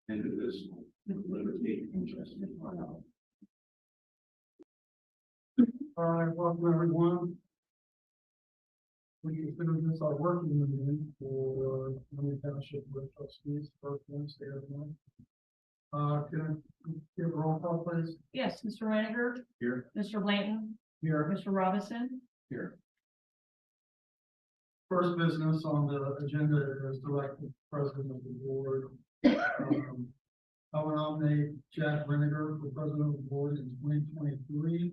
Indivisible, with liberty and justice for all. All right, welcome everyone. We consider this our working meeting for the Township with Trustees, first Wednesday of the month. Can I give a roll call, please? Yes, Mr. Reiniger. Here. Mr. Blanton. Here. Mr. Robinson. Here. First business on the agenda is to elect the president of the board. I will nominate Jack Reiniger for president of the board in 2023.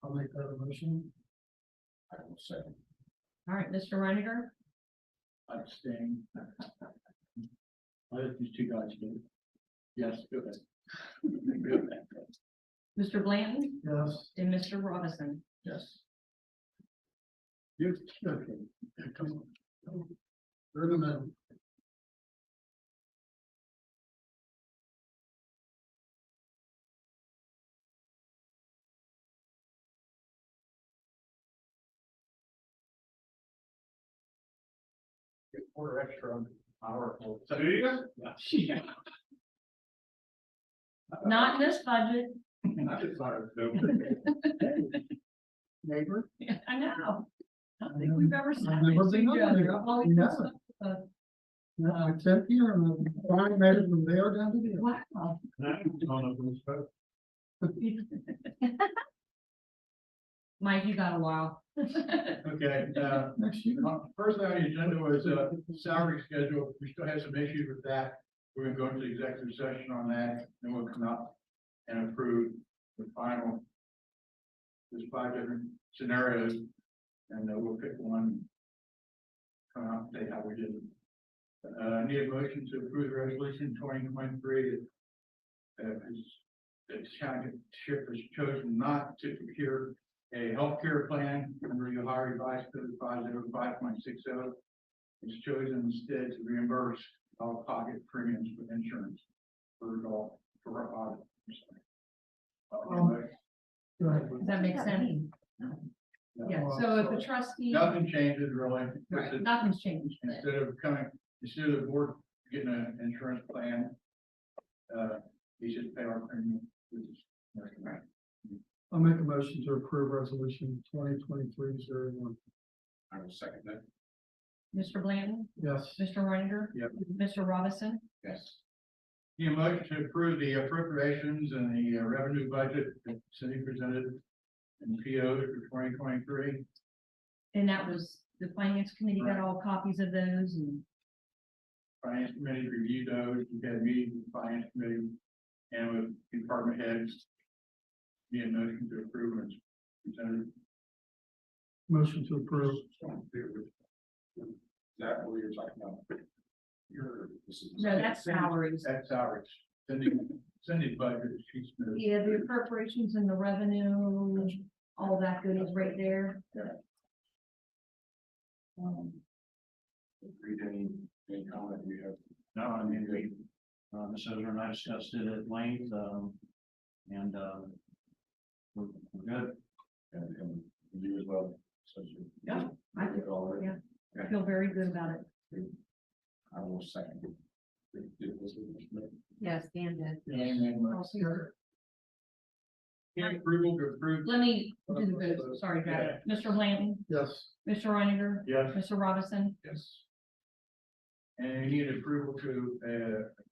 I'll make that a motion. I will second. All right, Mr. Reiniger. Abstain. I let these two guys do it. Yes, go ahead. Mr. Blanton Yes. and Mr. Robinson. Yes. You, okay. Come on. They're in the middle. Quarter extra hour. So do you guys? Yeah. Not in this budget. I just thought it was dope. Neighbor? Yeah, I know. I don't think we've ever said I've never this to been each on other. there. I've always No. said stuff. No, I sat here and the fine made it from there down to there. Wow. Mike, you got a while. Okay, Next year. first on the agenda was salary schedule. We still have some issues with that. We're gonna go into the executive session on that, and we'll come up and approve the final. There's 5 different scenarios, and we'll pick one. Come out and say how we did it. I need a motion to approve the resolution 2023. The township has chosen not to procure a healthcare plan under the Ohio Revised Code 505.60. It's chosen instead to reimburse out-of-pocket premiums for insurance for our audit. Go ahead. Does that make sense? Yeah, so if the trustee, Nothing changes really. right, nothing's changed. Instead of the board getting an insurance plan, he should pay our premium. I'll make a motion to approve resolution 2023-01. I will second that. Mr. Blanton, Yes. Mr. Reiniger. Yep. Mr. Robinson. Yes. Need a motion to approve the appropriations and the revenue budget that Cindy presented in PO for 2023. And that was, the finance committee got all copies of those and Finance committee reviewed those. We had meetings with the finance committee and with department heads. Need a motion to approve and presented. Motion to approve. Is that what you're talking about? no, that's salaries. That's salaries. Cindy's budget, she's. Yeah, the appropriations and the revenue, all that good is right there. Read any comment you have? No, I mean, we, Ms. Ozer and I discussed it at length, and, we're good. And you as well. So Yeah, I feel, yeah, I feel very good about it. I will second. Yes, Dan did. Approval to approve. Let me do the vote. Sorry, got it. Mr. Blanton, Yes. Mr. Reiniger. Yes. Mr. Robinson. Yes. And you need approval to,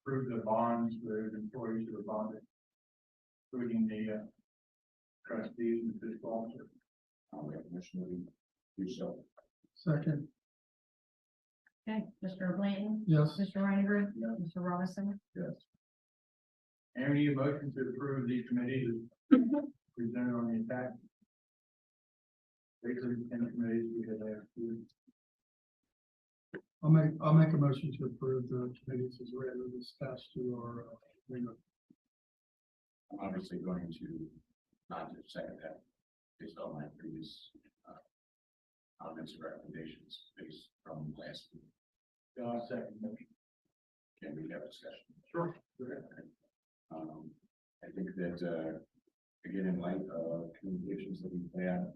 approve the bonds for the employees who are bonded. Including the, trustees and the fiscal officer. I'll make a motion to do so. Second. Okay, Mr. Blanton. Yes. Mr. Reiniger. Yeah. Mr. Robinson. Yes. And we need a motion to approve these committees presented on the attack. Basically, 10 committees we had there. I'll make a motion to approve the committees as read and dispatched to our agreement. I'm obviously going to not just second that based on my previous comments and recommendations based from last week. Second motion. Can we have a discussion? Sure. I think that again, in light of communications that we've had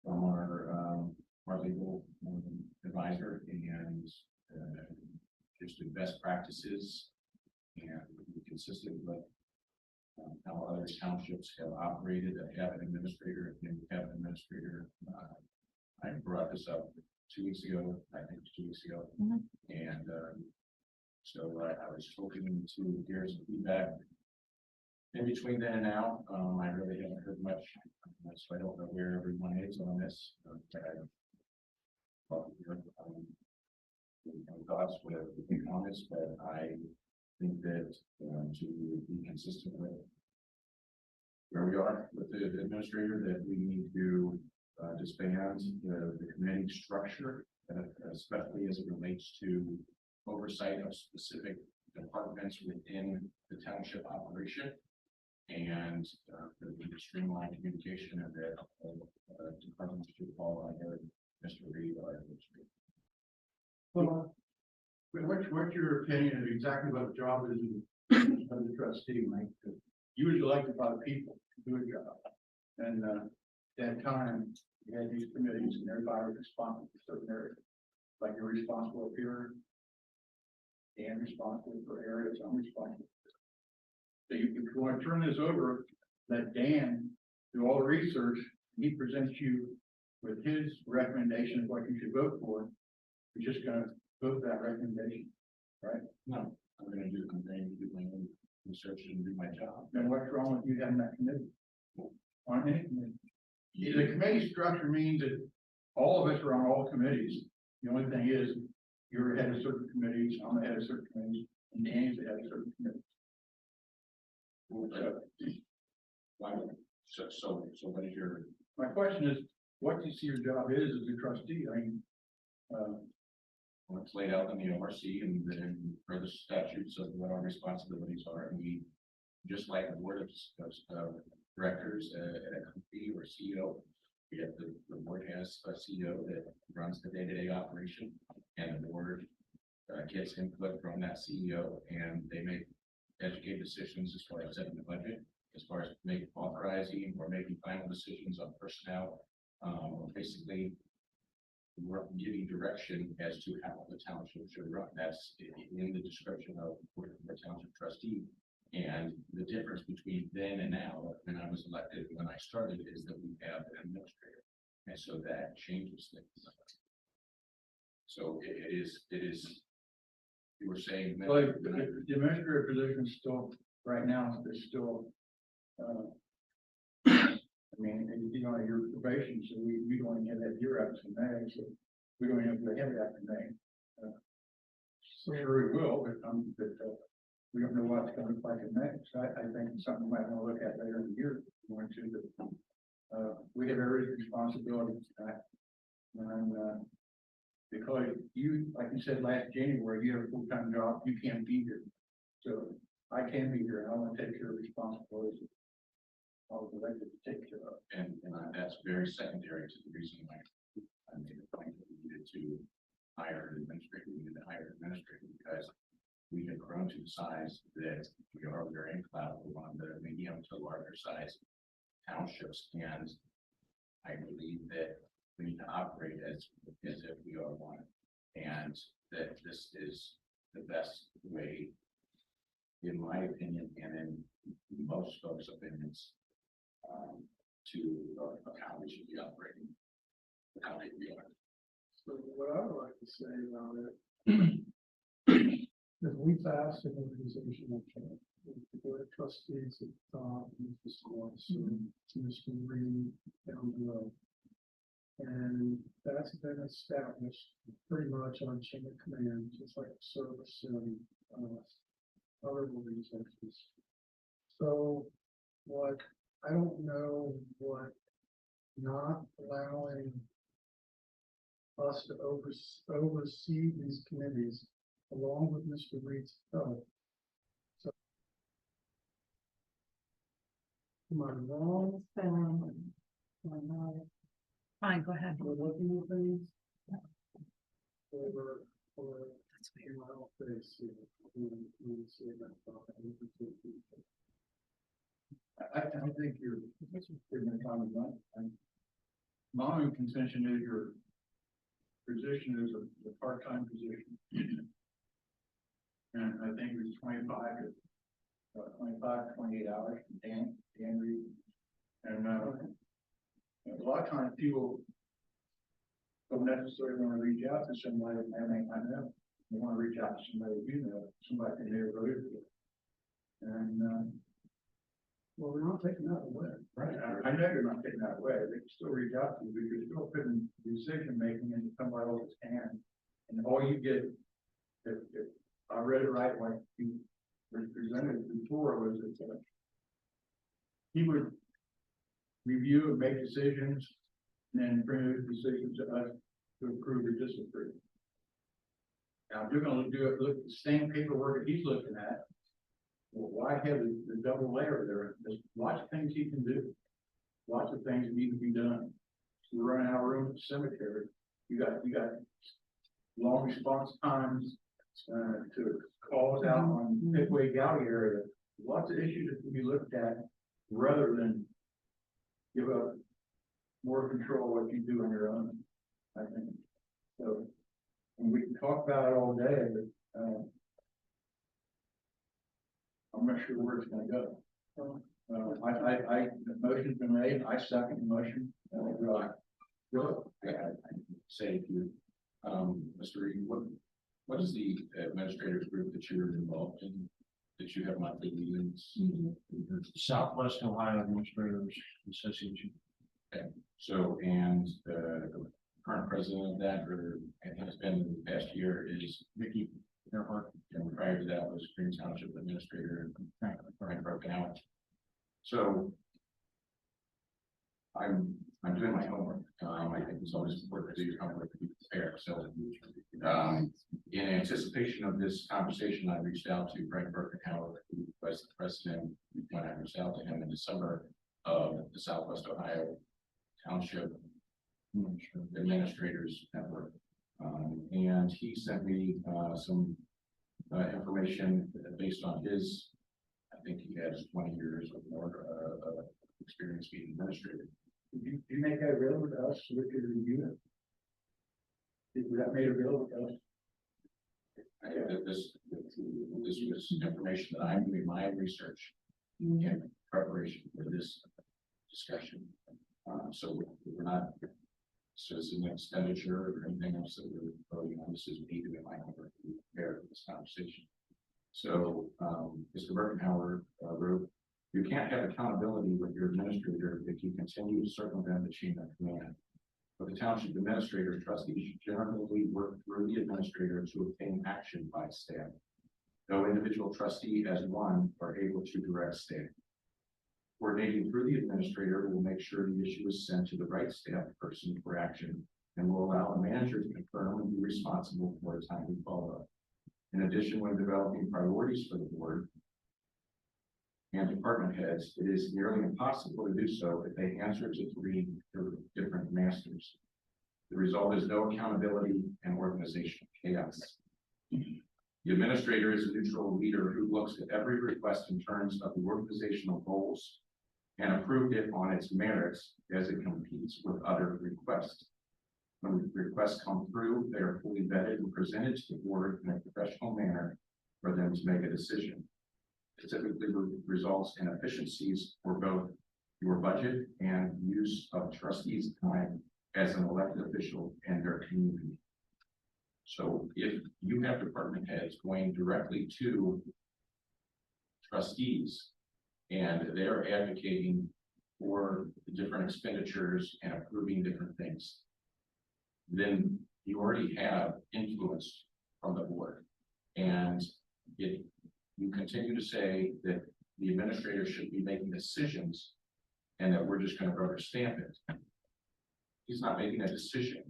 from our legal advisor and just the best practices and be consistent with how other townships have operated, that have an administrator, and we have an administrator. I brought this up 2 weeks ago, I think it was 2 weeks ago. Mhm. And so I was hoping to hear some feedback. In between then and now, I really haven't heard much, so I don't know where everyone is on this. Thoughts with comments, but I think that to be consistent with where we are with the administrator, that we need to disband the committee structure, especially as it relates to oversight of specific departments within the township operation, and that we need to streamline communication, and that departments should fall under Mr. Reed, our administrator. Well, What's your opinion of exactly what the job is of the trustee, Mike? You was elected by the people to do a job. And at that time, you had these committees and everybody was responsible for certain areas. Like you're responsible here, and responsible for areas I'm responsible for. So if you want to turn this over, let Dan do all the research, and he presents you with his recommendation of what you should vote for. You're just gonna vote that recommendation, right? No, I'm going to do the campaign, do my own research, and do my job. Then what's wrong with you having that committee? On any committee? The committee structure means that all of us are on all committees. The only thing is, you're head of certain committees, I'm the head of certain committees, and Danny's the head of certain committees. Why? So what is your? My question is, what do you see your job is as a trustee? I mean, Well, it's laid out in the ORC and then for the statutes of what our responsibilities are. And we, just like the board of directors at a company or CEO, we have the board has a CEO that runs the day-to-day operation, and the board gets input from that CEO, and they make educated decisions as far as setting the budget, as far as making authorizing or making final decisions on personnel. Basically, we're giving direction as to how the township should run. That's in the description of the township trustee. And the difference between then and now, when I was elected, when I started, is that we have an administrator. And so that changes things. So it is, you were saying. well, the administrator position is still, right now, is still, I mean, you're on your probation, so we don't even have that year up to May, so we don't even have it after May. So sure we will, but we don't know what's going to look like in May. So I think it's something we might want to look at later in the year. If we want to, but we have every responsibility for that. And because you, like you said last January, you have a full-time job, you can't be here. So I can be here, and I want to take care of responsibilities I was elected to take care of. And that's very secondary to the reason why I made the point that we needed to hire an administrator. We needed to hire an administrator because we had grown to the size that we are. We're in cloud. We're one of the medium to larger size townships, and I believe that we need to operate as if we are one, and that this is the best way, in my opinion, and in most folks' opinions, of how we should be operating, how they be operating. so what I would like to say about it is we've asked an organizational change. The board of trustees at the top, Mr. Swanson, Mr. Reed down below. And that's been established pretty much on chain of command, just like service and other organizations. So what I don't know what not allowing us to oversee these committees along with Mr. Reed's help. So am I wrong? Fine, go ahead. We're looking at things. Or in my office, I don't think you're giving a common line. my own contention is your position is a part-time position. And I think it was 28 hours from Dan Reed. And, a lot of times people don't necessarily want to reach out to somebody and I know. They want to reach out to somebody, somebody in their road. And, Well, we're not taking that away. right, I know you're not taking that away. They can still reach out to you, but you're still putting decision making into somebody else's hand. And all you get, if I read it right, like you presented before, was that he would review and make decisions, and then bring those decisions to us to approve or disapprove. Now, if you're gonna do it, look at the same paperwork that he's looking at, well, why have the double layer there? There's lots of things he can do. Lots of things that need to be done. We're running out of room at the cemetery. You got long response times, to calls out on Midway Galley area. Lots of issues that can be looked at rather than give up more control of what you do on your own, I think. So, and we can talk about it all day, but, I'm not sure where it's gonna go. The motion's been made, I second the motion. Go. I say if you, Mr. Reed, what is the administrative group that you're involved in, that you have monthly meetings? Southwest Ohio Administrators Association. Okay, so, and the current president of that, or and has been in the past year, is Mickey Earhart. and prior to that was Green Township Administrator, Frank broken out. So I'm doing my homework. I think it's always important to do your homework to be prepared. So in anticipation of this conversation, I reached out to Frank Birkenhauer, who was the president, when I reached out to him in December of the Southwest Ohio Township Administrators Network. And he sent me some information based on his, I think he has 20 years or more experience being administrator. Did you make that available to us so we could review it? Was that made available to us? This was information that I'm doing my research in preparation for this discussion. So we're not, so it's an expenditure or anything else that we're voting on. This is me doing my homework to be prepared for this conversation. So, Mr. Birkenhauer wrote, you can't have accountability with your administrator if you continue to circumvent the chain of command. But the township administrator trustees should generally work through the administrator to obtain action by staff. No individual trustee as one are able to direct staff. Coordinating through the administrator will make sure the issue is sent to the right staff person for action and will allow the manager to confirm and be responsible for a timely follow-up. In addition, when developing priorities for the board and department heads, it is nearly impossible to do so if they answer to 3 different masters. The result is no accountability and organizational chaos. The administrator is a neutral leader who looks at every request in terms of the organizational goals and approved it on its merits as it competes with other requests. When requests come through, they are fully vetted and presented to the board in a professional manner for them to make a decision. It typically results in efficiencies for both your budget and use of trustees' time as an elected official and their community. So if you have department heads going directly to trustees and they're advocating for the different expenditures and approving different things, then you already have influence from the board. And if you continue to say that the administrator should be making decisions and that we're just going to rubber stamp it, he's not making a decision.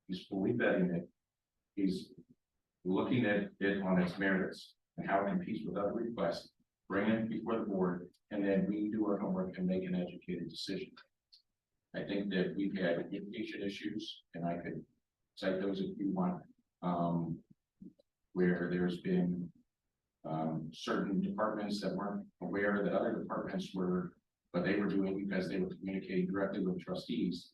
He's fully vetting it. He's looking at it on its merits and how it competes with other requests, bring it before the board, and then we do our homework and make an educated decision. I think that we've had communication issues, and I could cite those if you want, where there's been certain departments that weren't aware that other departments were, what they were doing because they were communicating directly with trustees.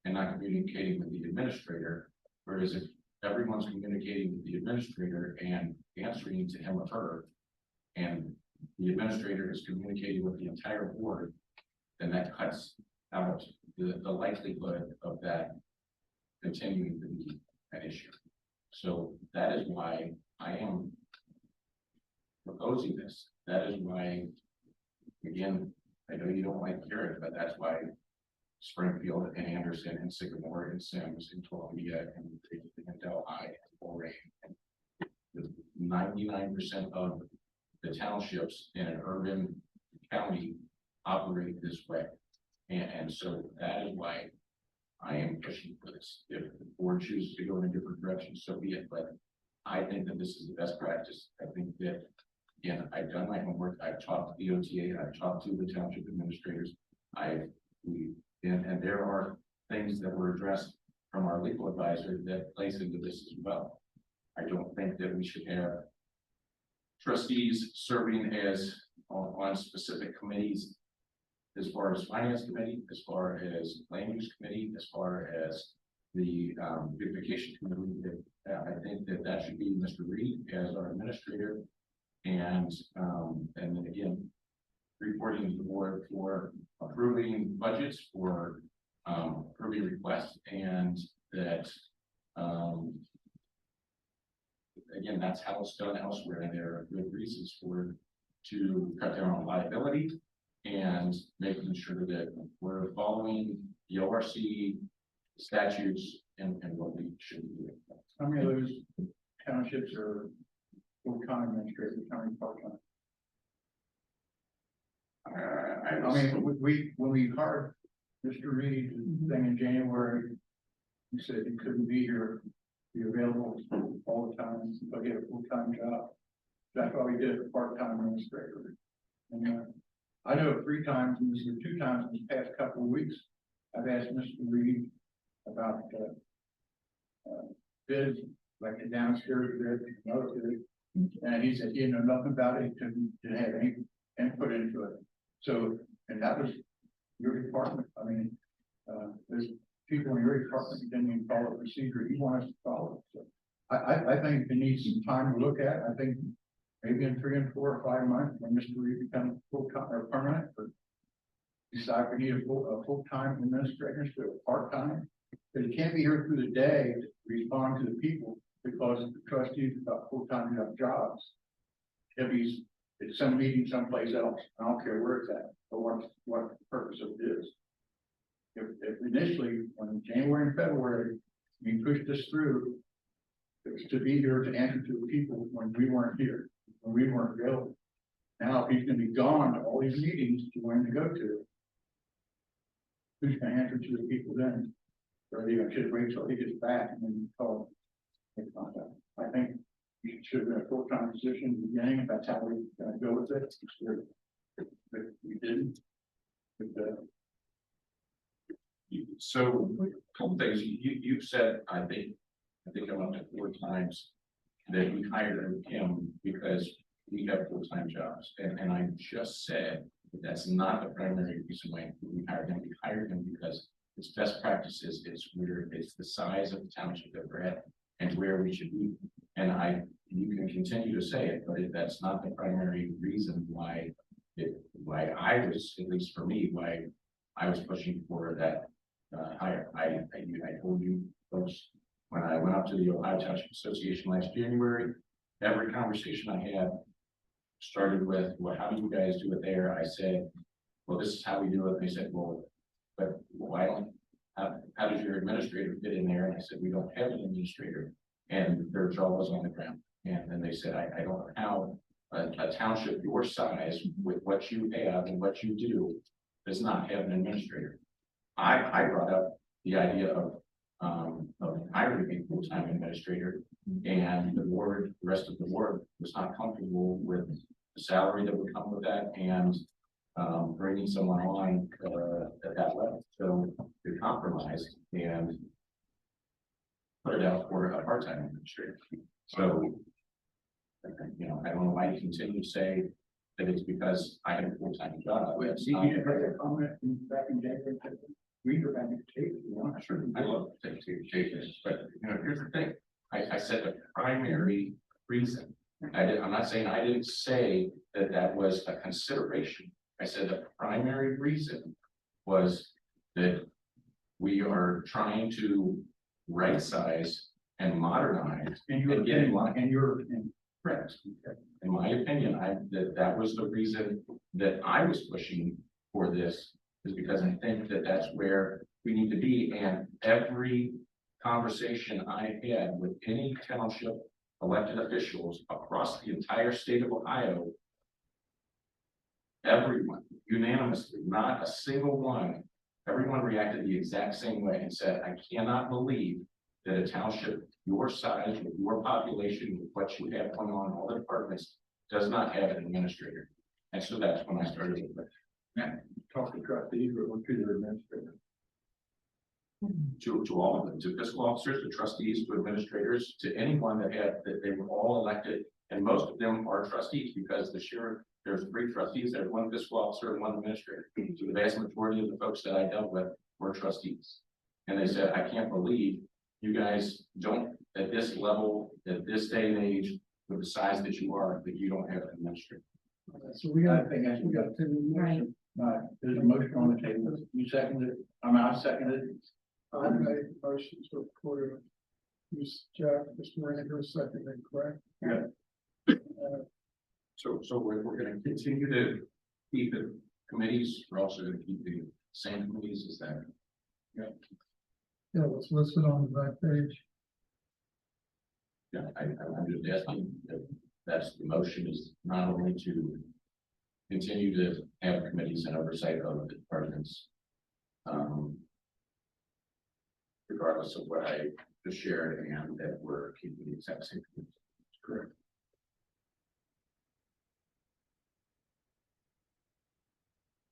and not communicating with the administrator. Whereas if everyone's communicating with the administrator and answering to him or her, and the administrator is communicating with the entire board, then that cuts out the likelihood of that continuing to be an issue. So that is why I am proposing this. That is why, again, I know you don't like to hear it, but that's why Springfield and Anderson and Sycamore and Sims and Columbia and Delhi and Moraine and 99% of the townships in an urban county operate this way. And so that is why I am pushing for this. If the board chooses to go in a different direction, so be it. But I think that this is the best practice. I think that, again, I've done my homework. I've talked to the OTA. I've talked to the township administrators. And there are things that were addressed from our legal advisor that plays into this as well. I don't think that we should have trustees serving as on specific committees, as far as finance committee, as far as land use committee, as far as the beautification committee. I think that should be Mr. Reed as our administrator, and then again, reporting to the board for approving budgets, for approving requests, and that again, that's how it's done elsewhere, and there are good reasons to cut down on liability and making sure that we're following the ORC statutes and what we should be doing. How many of those townships are full-time administrators, how many part-time? I mean, when we hired Mr. Reed thing in January, he said he couldn't be here, be available all the time, but he had a full-time job. That's why we did a part-time administrator. And I know 3 times, and this is 2 times in the past couple of weeks, I've asked Mr. Reed about bids, like the downstairs bid, another bid, and he said he didn't know nothing about it, didn't have any input into it. So, and that was your department. I mean, there's people in your department who didn't even follow the procedure you want us to follow. So I think it needs some time to look at. I think maybe in 3 and 4 or 5 months, when Mr. Reed becomes full-time or permanent, or decide we need a full-time administrator instead of part-time. Because he can't be here through the day to respond to the people because the trustees have got full-time jobs. If he's at some meeting someplace else, I don't care where it's at, or what the purpose of it is. If initially, when January and February, we pushed this through, it was to be here to answer to the people when we weren't here, when we weren't available. Now, if he's gonna be gone to all these meetings to when to go to, who's gonna answer to the people then? Or are you gonna just wait till he gets back and then call him? I think you should have been a full-time position in the beginning, if that's how we're gonna go with it. But we didn't. But, so a couple things you said, I think I'm up to 4 times that we hired him because we have full-time jobs. And I just said that that's not the primary reason why we hired him. We hired him because it's best practices, it's the size of the township that we're at and where we should be. And you can continue to say it, but that's not the primary reason why I was, at least for me, why I was pushing for that hire. I told you folks when I went up to the Ohio Township Association last January, every conversation I had started with, well, how do you guys do it there? I said, well, this is how we do it. And they said, well, but why don't, how does your administrator fit in there? And I said, we don't have an administrator. And their jaw was on the ground. And then they said, I don't know how a township your size with what you have and what you do does not have an administrator. I brought up the idea of hiring a full-time administrator, and the rest of the board was not comfortable with the salary that would come with that, and bringing someone on at that level. So we compromised and put it out for a part-time administrator. So, I don't know why you continue to say that it's because I have a full-time job. you didn't make a comment back in January. read your bank tape, you know, I certainly I love to take this, but you know, here's the thing. I said the primary reason. I'm not saying I didn't say that that was a consideration. I said the primary reason was that we are trying to right size and modernize. And your And get in opinion, line. and your, and Correct. In my opinion, that was the reason that I was pushing for this, is because I think that that's where we need to be, and every conversation I had with any township elected officials across the entire state of Ohio, everyone unanimously, not a single one, everyone reacted the exact same way and said, I cannot believe that a township your size, with your population, with what you have going on in all the departments, does not have an administrator. And so that's when I started with it. talk to trustees or to their administrator. To all of them, to fiscal officers, to trustees, to administrators, to anyone that they were all elected. And most of them are trustees, because the sheriff, there's 3 trustees, there's 1 fiscal officer and 1 administrator. So the vast majority of the folks that I dealt with were trustees. And they said, I can't believe you guys don't, at this level, at this day and age, with the size that you are, that you don't have an administrator. So we I got, think that's, we got 10 Right. there's a motion on the table. You seconded it. I seconded it. I made a motion to approve. Ms. Jack, Mr. Ranger, seconded, correct? Yeah. So we're gonna continue to keep the committees, we're also gonna keep the same committees as that. Yeah, it's listed on the back page. Yeah, I'm just asking if that's the motion, is not only to continue to have committees and oversight of the departments. Regardless of what I just shared, and that we're keeping the exact same. committees. Correct.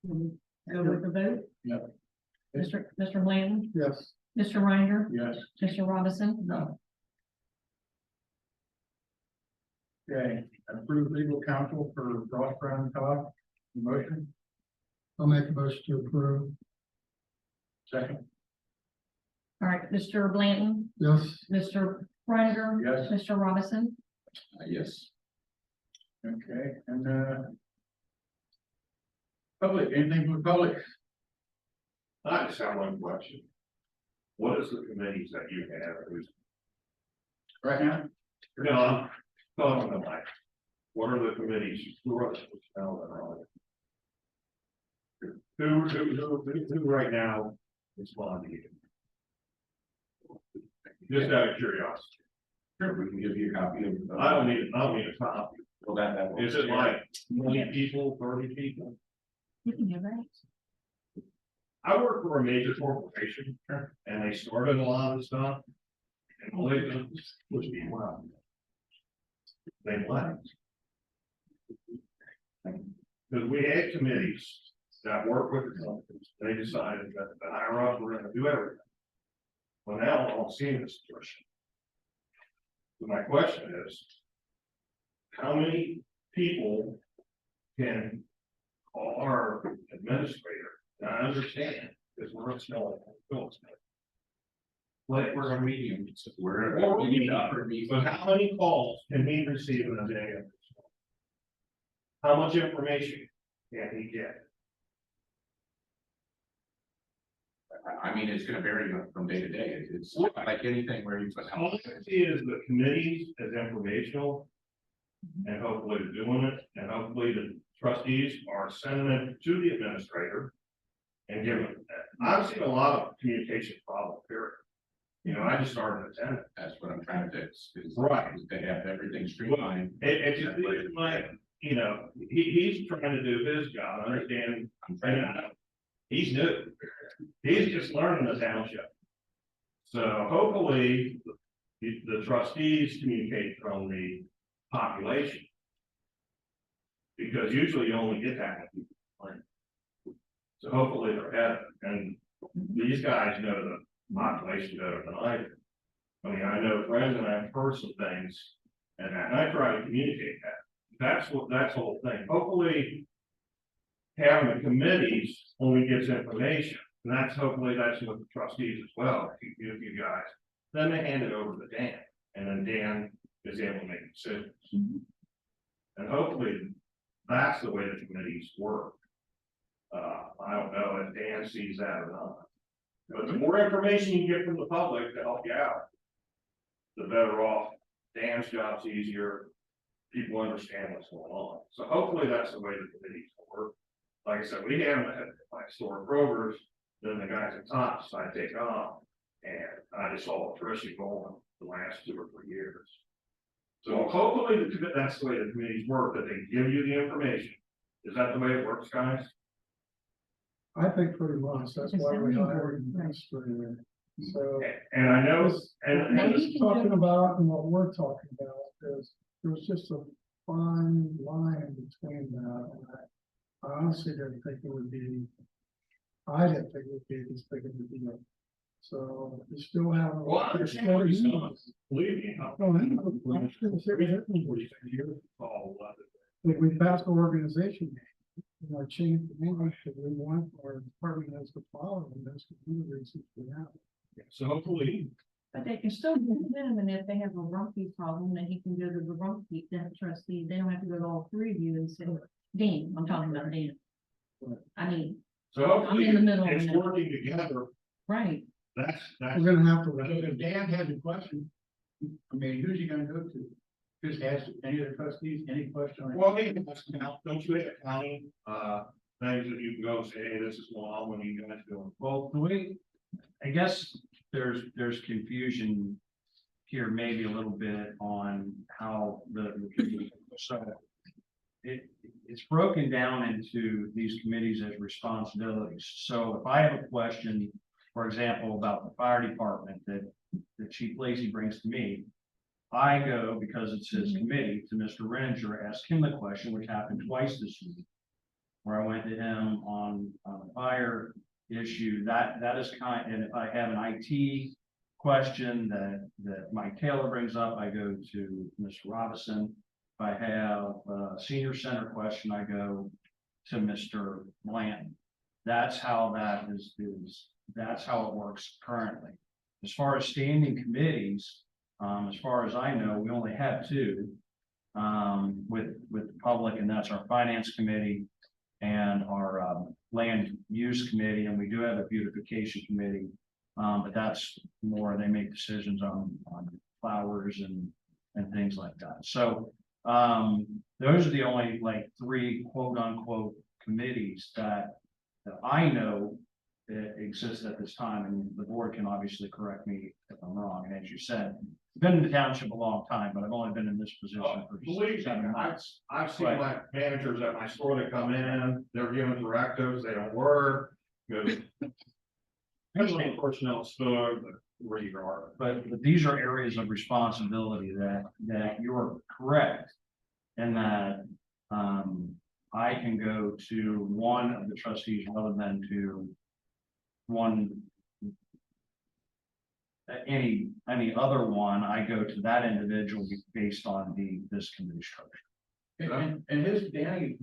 Go with the vote? Yep. Mr. Blanton, Yes. Mr. Reiner, Yes. Mr. Robinson, No. Okay, approved legal counsel for Ross Brown and Todd. Motion, I'll make a motion to approve. second. all right, Mr. Blanton, Yes. Mr. Reiner. Yes. Mr. Robinson, Yes. Okay, and public, anything from the public? I just have one question. What is the committees that you have? Right now? No, I'm talking about, what are the committees? Who are who right now is bonding? Just out of curiosity. Sure, we can give you a copy of. I don't need a copy. Well, that. Is it like 20 people, 30 people? you can have that. I work for a major corporation, and they started a lot of stuff. And all they did was be well. They left. Because we had committees that work with the companies, they decided that the higher up, we're gonna do everything. Well, now I don't see this situation. So my question is, how many people can call our administrator? And I understand, because we're a small village. Like, we're a medium, so we're. Or we need upper medium. But how many calls can he receive in a day? How much information can he get? I mean, it's gonna vary from day to day, it's like anything where you put. All I can see is the committees as informational. And hopefully they're doing it, and hopefully the trustees are sending it to the administrator. And giving it that. I've seen a lot of communication problems here. You know, I just started a tenant. That's what I'm trying to fix, is. Right. is they have everything streamlined. It just seems like, you know, he's trying to do his job, understanding. I'm trying to. He's new. He's just learning the township. So hopefully, the trustees communicate from the population. Because usually you only get that many people. Right? So hopefully they're ahead, and these guys know the population better than I do. I mean, I know friends and I've heard some things, and I try to communicate that. That's the whole thing. Hopefully, having the committees only gets information, And that's hopefully that's what the trustees as well, you guys. Then they hand it over to Dan, and then Dan is able to make decisions. Mhm. And hopefully that's the way the committees work. I don't know if Dan sees that or not. But the more information you get from the public to help you out, the better off. Dan's job's easier. People understand what's going on. So hopefully that's the way the committees work. Like I said, we haven't had my store brokers, then the guys at Tops I take on. And I just saw Tricia going the last 2 or 3 years. So hopefully that's the way the committees work, that they give you the information. Is that the way it works, guys? I think pretty much, that's why we hired an administrator. So. And I know, And Maybe what you he's can talking do- about and what we're talking about is, there's just a fine line between that. And I honestly didn't think it would be, I didn't think it would be this big of a deal. So we still have. Well, I understand what you're saying. Believe me. No, I know. I'm just gonna say that. Like we passed the organization. You know, changed the English, and we want our department heads to follow, and that's the reasons we have. So hopefully, But they can still do them, and if they have a rumpy problem, then he can go to the rumpy, the trustee, they don't have to go to all 3 of you and say, Dan, I'm talking about Dan. I mean, so I'm hopefully in the middle of it's it. working together. right, That's. We're gonna have to. So if Dan has a question, I mean, who's he gonna go to? Just ask any of the trustees, any question on it? Well, maybe that's, don't you have accounting, things that you can go say, hey, this is going on when you guys doing. Well, the way, I guess there's confusion here, maybe a little bit on how so it's broken down into these committees as responsibilities. So if I have a question, for example, about the fire department that Chief Lacy brings to me, I go, because it's his committee, to Mr. Reninger, ask him the question, which happened twice this week. Where I went to him on a fire issue, that is and if I have an IT question that Mike Taylor brings up, I go to Mr. Robinson. If I have a senior center question, I go to Mr. Blanton. That's how that's how it works currently. As far as standing committees, as far as I know, we only have 2 with the public, and that's our finance committee and our land use committee, and we do have a beautification committee, but that's more, they make decisions on flowers and things like that. So those are the only like 3 quote unquote committees that I know that exist at this time, and the board can obviously correct me if I'm wrong. And as you said, I've been in the township a long time, but I've only been in this position for Believe me, 7 months. I've seen Right. my managers at my store that come in, they're given directives, they don't work. Usually personnel store, where you are. But these are areas of responsibility that you're correct. And that I can go to one of the trustees rather than to any other one. I go to that individual based on this committee structure. And his Danny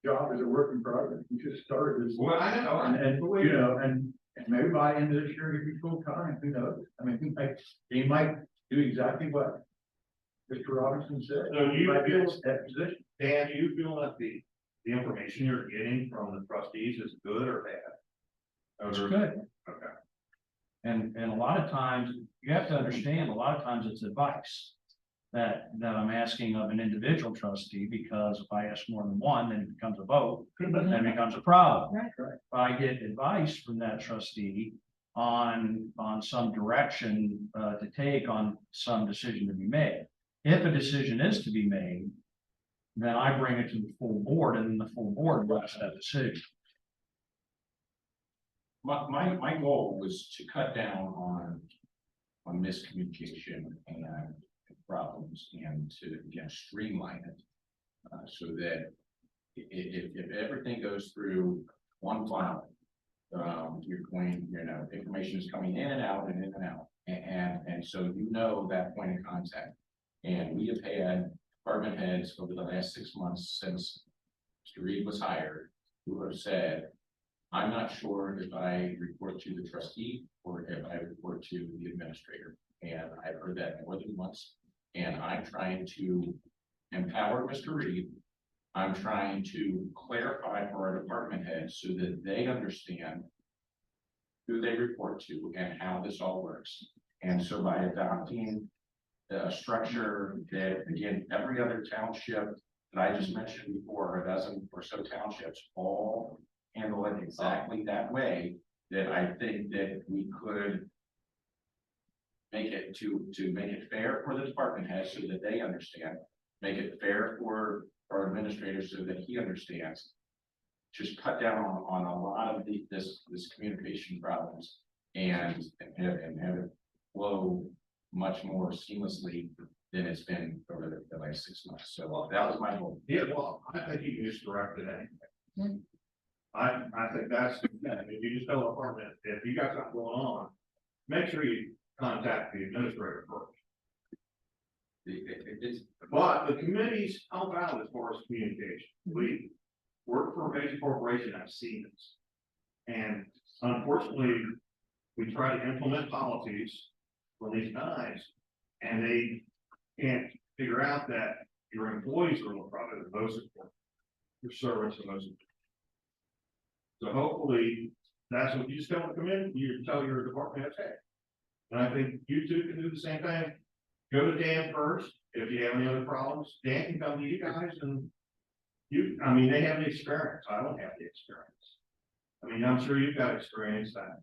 job is a work in progress. He just started this. Well, I know. And you know, and maybe by the end of this year, he'll be full time, who knows? I mean, he might do exactly what Mr. Robinson said. So He you might be feel- in that position. Dan, do you feel that the information you're getting from the trustees is good or bad? It's good. Okay. And a lot of times, you have to understand, a lot of times it's advice that I'm asking of an individual trustee, because if I ask more than one, then it becomes a vote, then it becomes a problem. right, If I get advice from that trustee on some direction to take on some decision to be made. If a decision is to be made, then I bring it to the full board, and then the full board makes that decision. My goal was to cut down on miscommunication and problems, and to, again, streamline it. So that if everything goes through one file, you're going, information is coming in and out and in and out. And so you know that point of contact. And we have had department heads over the last 6 months since Mr. Reed was hired, who have said, I'm not sure if I report to the trustee or if I report to the administrator. And I've heard that more than once. And I'm trying to empower Mr. Reed. I'm trying to clarify for our department heads so that they understand who they report to and how this all works. And so by adopting a structure that, again, every other township that I just mentioned before, a dozen or so townships, all handle it exactly that way, that I think that we could make it to make it fair for the department heads so that they understand, make it fair for our administrators so that he understands. Just cut down on a lot of this communication problems and have it flow much more seamlessly than it's been over the last 6 months. So that was my goal. Yeah, well, I think you can just direct it anyway. I think that's, if you just tell the department, if you got something going on, make sure you contact the administrator first. It's But the committees help out as far as communication. We work for a major corporation, I've seen this. And unfortunately, we try to implement policies for these guys, and they can't figure out that your employees are the product of most important. Your service and most important. So hopefully, that's what you just tell the committee, you tell your department heads, hey. And I think you two can do the same thing. Go to Dan first, if you have any other problems, Dan can come to you guys and I mean, they have the experience, I don't have the experience. I mean, I'm sure you've got experience that.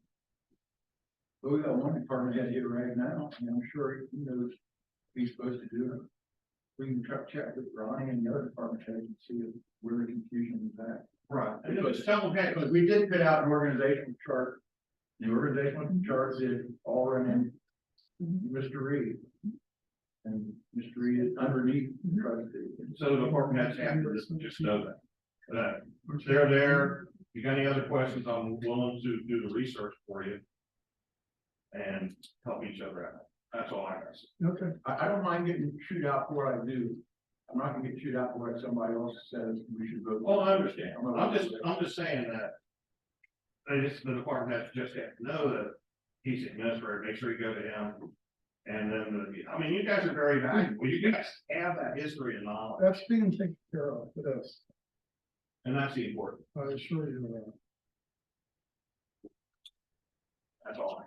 But we got one department head here right now, and I'm sure he knows what he's supposed to do. We can check with Ronnie and the other department heads and see where the confusion is at. Right. And just tell them, hey, Because we did put out an organizational chart. The organizational chart is all running Mr. Reed. And Mr. Reed is underneath the trustee. so the department heads have to just know that. They're there, if you got any other questions, I'm willing to do the research for you. And help each other out, that's all I got to say. Okay. I don't mind getting chewed out for what I do. I'm not gonna get chewed out for what somebody else says we should vote. Oh, I understand, I'm just saying that. The department heads just have to know that he's the administrator, make sure you go to him. And then, I mean, you guys are very valuable, you guys have that history and knowledge, That's being taken care of with us. and that's the important, I assure you of that. that's all.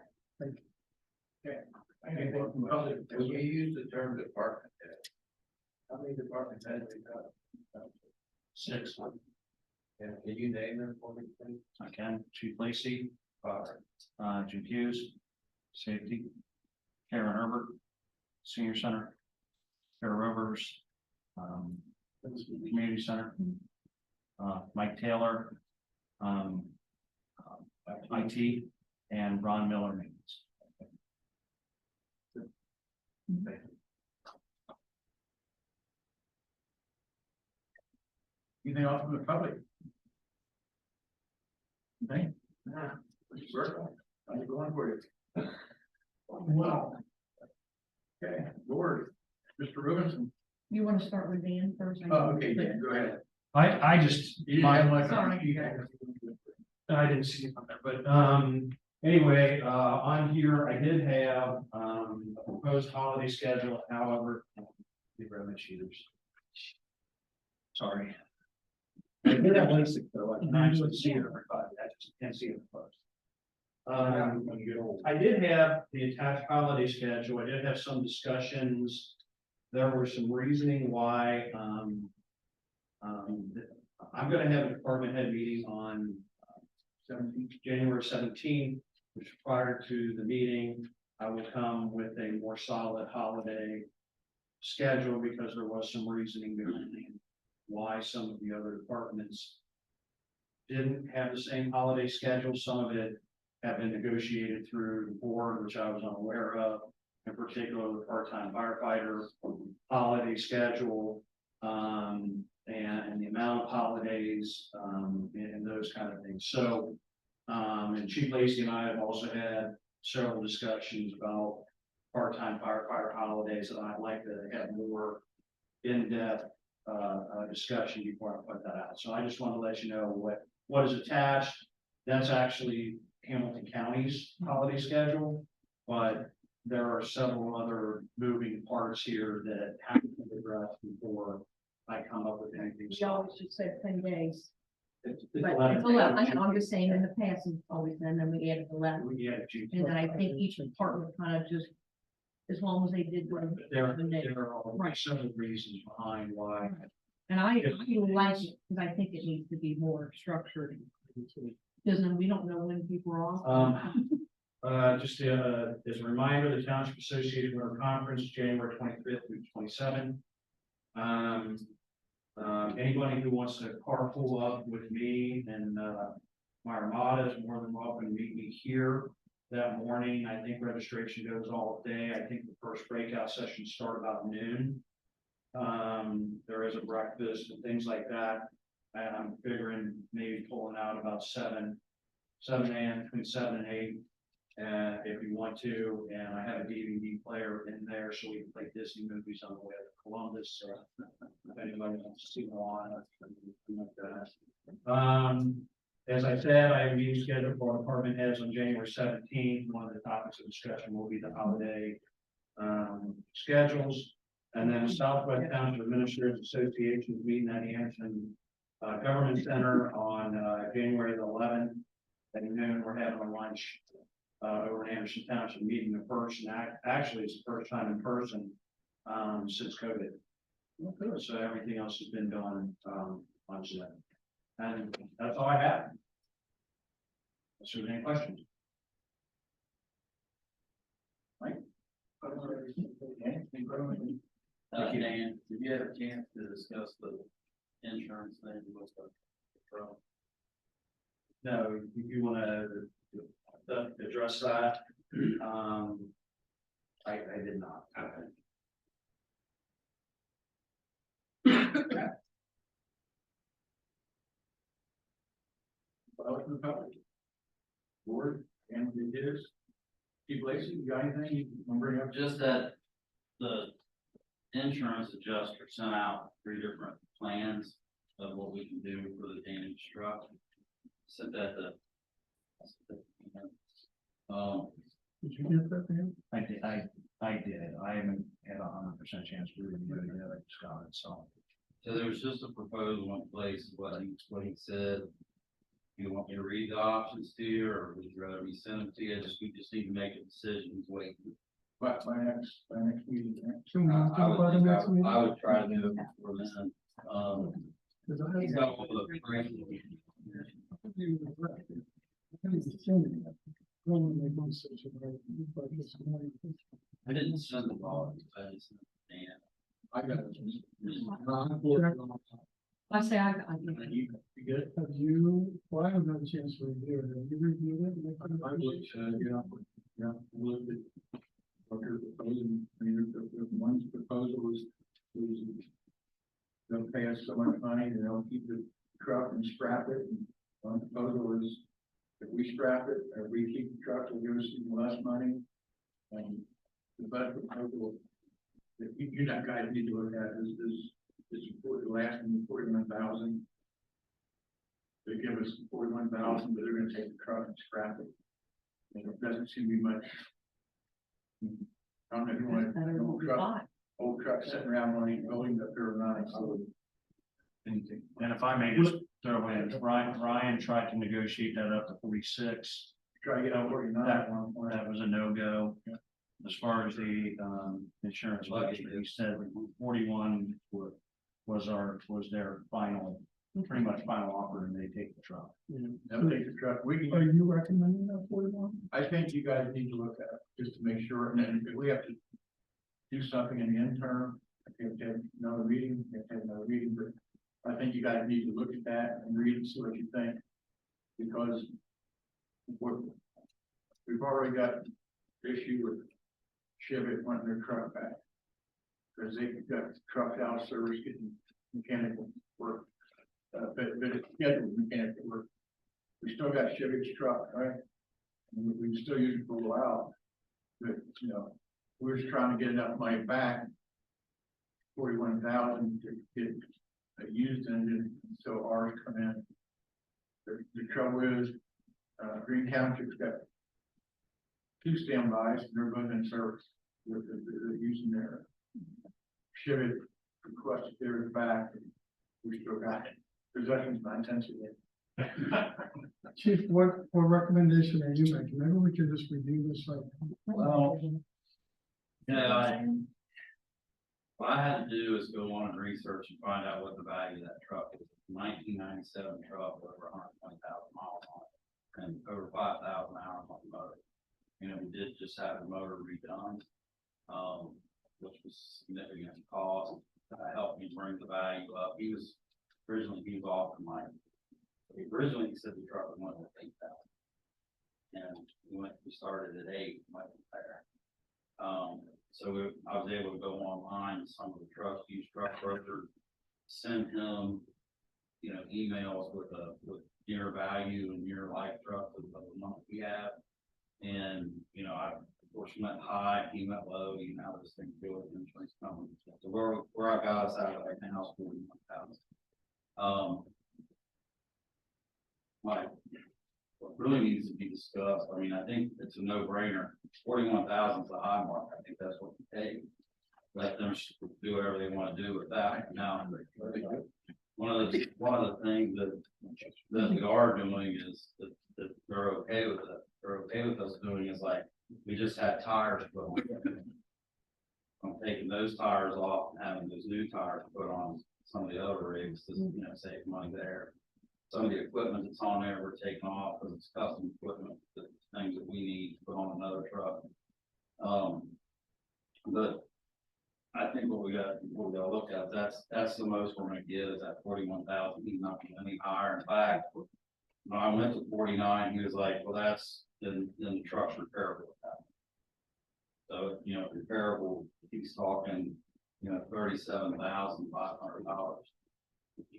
Anything from public? When you use the term department head, how many department heads we got? 6. And can you name them for me, please? I can. Chief Lacy, Jim Hughes, Safety, Karen Herbert, Senior Center, Kara Rovers, Community Center, Mike Taylor, IT, and Ron Miller maintenance. Anything else from the public? Anything? How's it going for you? Wow. Okay, Lord, Mr. Robinson. You want to start with Dan first? Oh, okay, Dan, go ahead. I just, Sorry. I didn't see it on there, but, anyway, on here, I did have, a proposed holiday schedule, however, the road cheaters. Sorry. I did have LASIK though, I can actually see it, but I just can't see it close. I did have the attached holiday schedule, I did have some discussions. There were some reasoning why, I'm gonna have a department head meeting on January 17th, which prior to the meeting, I will come with a more solid holiday schedule because there was some reasoning behind why some of the other departments didn't have the same holiday schedule. Some of it had been negotiated through the board, which I was unaware of, in particular the part-time firefighter holiday schedule, and the amount of holidays, and those kind of things. So, and Chief Lacy and I have also had several discussions about part-time firefighter holidays, and I'd like to have more in-depth discussion before I put that out. So I just want to let you know what is attached That's actually Hamilton County's holiday schedule, but there are several other moving parts here that have to be addressed before I come up with anything. We always just said 10 days, It's but 11. it's 11. I'm just saying in the past, it's always been, then we added 11. We added June. And then I think each department kind of just, as long as they did. what There they- are Right. several reasons behind why. And I like it, because I think it needs to be more structured. Because then we don't know when people are off. Just as a reminder, the Township Associated Winter Conference, January 25th through 27th. Anybody who wants to carpool up with me and my Armada is more than welcome to meet me here that morning. I think registration goes all day. I think the first breakout sessions start about noon. There is a breakfast and things like that. And I'm figuring maybe pulling out about 7 a.m., between 7 and 8. If you want to, and I have a DVD player in there so we can play Disney movies on the way to Columbus. If anybody wants to see one, as I said, I have a meeting scheduled for department heads on January 17th. One of the topics of discussion will be the holiday schedules. And then the Southwest Township Administrators Association is meeting at the Anderson Government Center on January the 11th. At noon, we're having a lunch over in Anderson Township, meeting in person. Actually, it's the first time in person since COVID. So everything else has been done on Zoom. And that's all I have. So any questions? Mike? Dan, did you have a chance to discuss the insurance thing with the truck? No, if you want to address that, I did not. Board, and it is. Steve Lacy, you got anything you want to bring up? Just that the insurance adjuster sent out 3 different plans of what we can do for the damaged truck. Sent that to. Did you get that, Dan? I did. I haven't had 100% chance to review it yet. I just got it, so. So there was just a proposal in place, what he said. You want me to read the options to you, or would you rather me send them to you? We just need to make a decision, wait. But by next meeting, right? Can we do it by the next meeting? I would try to do it before then. Because I He's got all the frame. I didn't send them all, I just sent Dan. I got it. I say I You good? Have you, well, I haven't had a chance to review it. Have you reviewed it? I looked, looked at what you're proposing. I mean, the one proposal was they'll pay us so much money, and they'll keep the truck and scrap it. And one proposal was if we scrap it, or we keep the truck, they'll give us even less money. And the budget proposal that you guys need to look at is the last one, 41,000. They give us 41,000, but they're gonna take the truck and scrap it. And it doesn't seem to be much. I don't know if you want an old truck sitting around one of these buildings up there or not. And if I may just throw in, Ryan tried to negotiate that up to 46. Try to get on 49. That was a no-go. Yeah. As far as the insurance budget, he said 41 was their final, pretty much final offer, and they take the truck. They'll take the truck. We Are can, you recommending that 41? I think you guys need to look at it, just to make sure, and then if we have to do something in the interim, I think we have to have another meeting, but I think you guys need to look at that and read and see what you think. Because we've already got issue with Chevy wanting their truck back. Because they've got truck out of service getting mechanical work, but it's scheduled mechanical work. We still got Chevy's truck, right? And we can still use it for a while. But, you know, we're just trying to get enough money back. 41,000 to get a used engine, so ours come in. The trouble is, Green Township's got two standbys, and they're both in service. They're using their Chevy requested theirs back, and we still got it. Possession's 9/10 of it. Chief, what recommendation are you making? Maybe we could just review this like. Well, what I had to do is go on and research and find out what the value of that truck is. 1997 truck with over 120,000 miles on it and over 5,000 hours on the motor. You know, we did just have the motor redone, which was significant cost. Helped me bring the value up. He was offering originally he said the truck was worth 8,000. And we started at 8, went from there. So I was able to go online to some of the used truck brokers, send him, you know, emails with near value and near life trucks of the month we have. And, you know, I, of course, went high, he went low, you know, this thing good insurance company. So where I got us out of right now is 41,000. What really needs to be discussed, I mean, I think it's a no-brainer. 41,000 is the high mark. I think that's what we pay. Let them do whatever they want to do with that. Now, one of the things that we are doing is that they're okay with it. They're okay with us doing is like, we just had tires put on. I'm taking those tires off and having those new tires put on some of the other rigs to, you know, save money there. Some of the equipment that's on there, we're taking off because it's custom equipment, the things that we need to put on another truck. But I think what we gotta look at, that's the most we're gonna get is that 41,000. He's not getting any higher. In fact, when I went to 49, he was like, well, then the truck's repairable at that. So, you know, repairable, he's talking, you know, $37,500.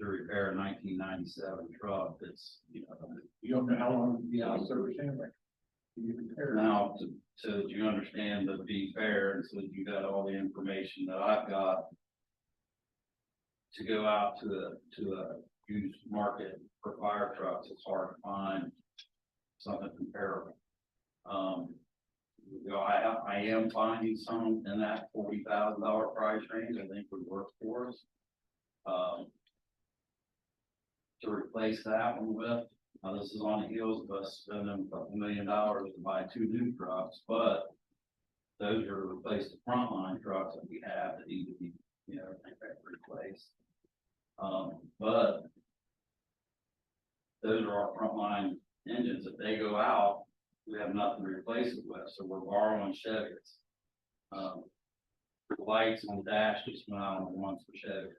To repair a 1997 truck, it's, you know, You don't know how long it'll be out of service anyway. You compare it. now to you understand, to be fair, and so that you got all the information that I've got to go out to a used market for fire trucks, it's hard to find something comparable. You know, I am finding some in that $40,000 price range. I think would work for us. To replace that one with, this is on the heels of us spending a couple $1 million to buy 2 new trucks, but those are to replace the frontline trucks that we have that need to be, you know, replaced. But those are our frontline engines. If they go out, we have nothing to replace it with, so we're borrowing Chevys. The lights on the dash just went out on the ones for Chevy.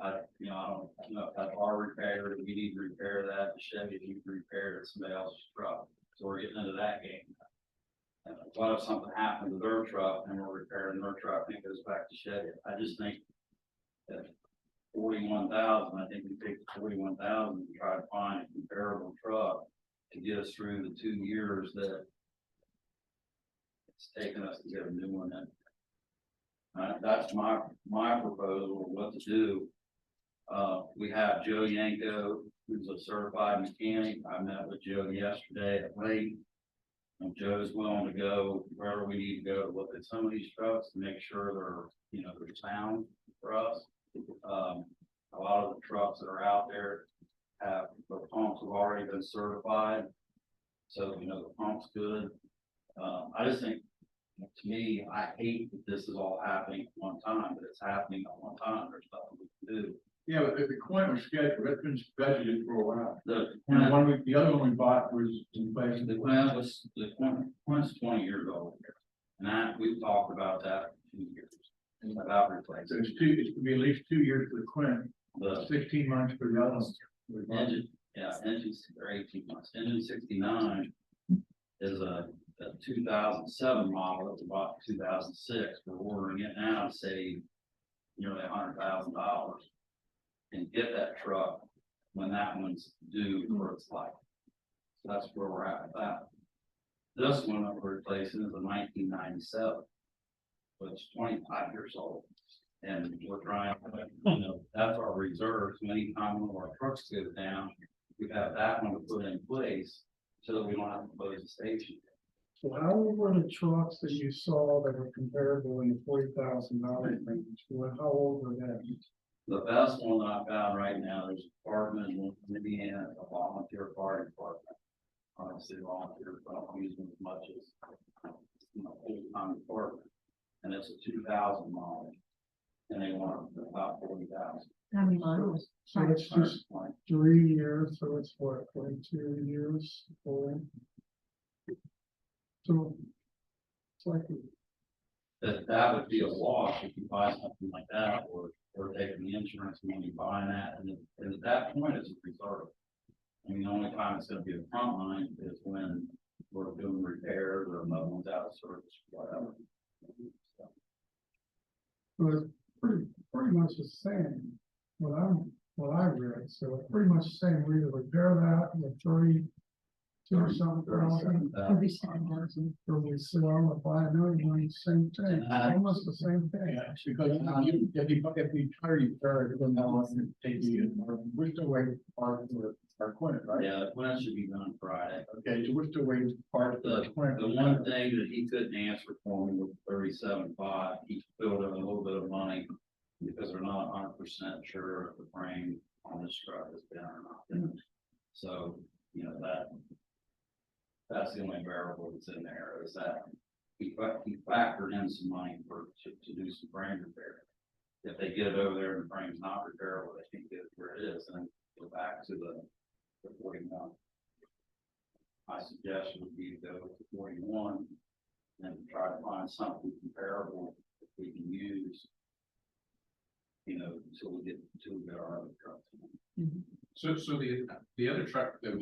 I don't know if that's our repair, or we need to repair that, the Chevy need to repair it, somebody else's truck. So we're getting into that game. And what if something happened to their truck and we're repairing their truck and it goes back to Chevy? I just think that 41,000, I think we take the 41,000 and try to find a comparable truck to get us through the 2 years that it's taken us to get a new one in. That's my proposal of what to do. We have Joe Yanko, who's a certified mechanic. I met with Joe yesterday at late. And Joe's willing to go wherever we need to go to look at some of these trucks to make sure they're sound for us. A lot of the trucks that are out there have the pumps have already been certified. So, you know, the pump's good. I just think, to me, I hate that this is all happening at one time, but it's happening at one time. There's nothing we can do. Yeah, but the coin was scheduled, that's been budgeted for a while. The The other one we bought was in place. the coin's 20 years old, and we've talked about that for 2 years about So replacing. it's gonna be at least 2 years for the Quinn, The 16 months for the other one. engines are 18 months. Engine 69 is a 2007 model that was bought in 2006. We're ordering it now to save nearly $100,000 and get that truck when that one's due for its life. So that's where we're at with that. This one that we're replacing is a 1997, so it's 25 years old. And we're trying, that's our reserves. Anytime one of our trucks goes down, we have that one to put in place so that we don't have to close the station. So how were the trucks that you saw that were comparable in the $40,000 range? How old were they? The best one that I found right now, there's a department in Indiana, a volunteer fire department. Honestly, volunteers don't use them as much as, full-time department. And it's a 2,000 model. And they want about 40,000. How many miles? So it's just 3 years, so it's what, 22 years? Or so it's like, That would be a loss if you buy something like that, or taking the insurance money buying that, and at that point, it's a reserve. I mean, the only time it's gonna be the front line is when we're doing repairs or another one's out of service, whatever. so it's pretty much the same. What I read, so it's pretty much the same. We either repair that with 32 or something thousand, 37,000. or we sell or buy another one, same thing, almost the same thing. Yeah, because if we try to repair it, then that will take you, we're still waiting for our equipment, right? Yeah, the plan should be done Friday. Okay, so we're still waiting for part of the The equipment. one thing that he couldn't answer for me was 37.5, he filled in a little bit of money because they're not 100% sure if the frame on this truck is down or not. So, that's the only variable that's in there, is that he factored in some money to do some frame repair. If they get it over there and the frame's not repairable, they can get it where it is, and then go back to the 41. My suggestion would be to go to 41 and try to find something comparable that we can use, until we get our other trucks. So the other truck that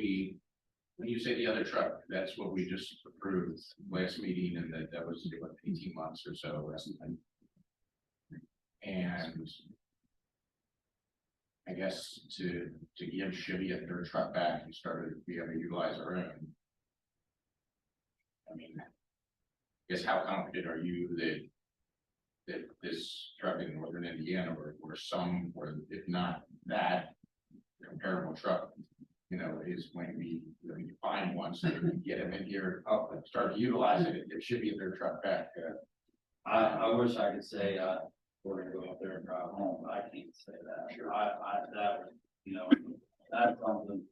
when you say the other truck, that's what we just approved last meeting, and that was what, 18 months or so. And I guess to give Shivy a third truck back, we started to be able to utilize our own. I mean, I guess how confident are you that this truck in northern Indiana or some, or if not that comparable truck, is going to be, when you find one, so that we can get them in here, start to utilize it, it should be a third truck back. I wish I could say, we're gonna go up there and drive home, but I can't say that. Sure. That's something,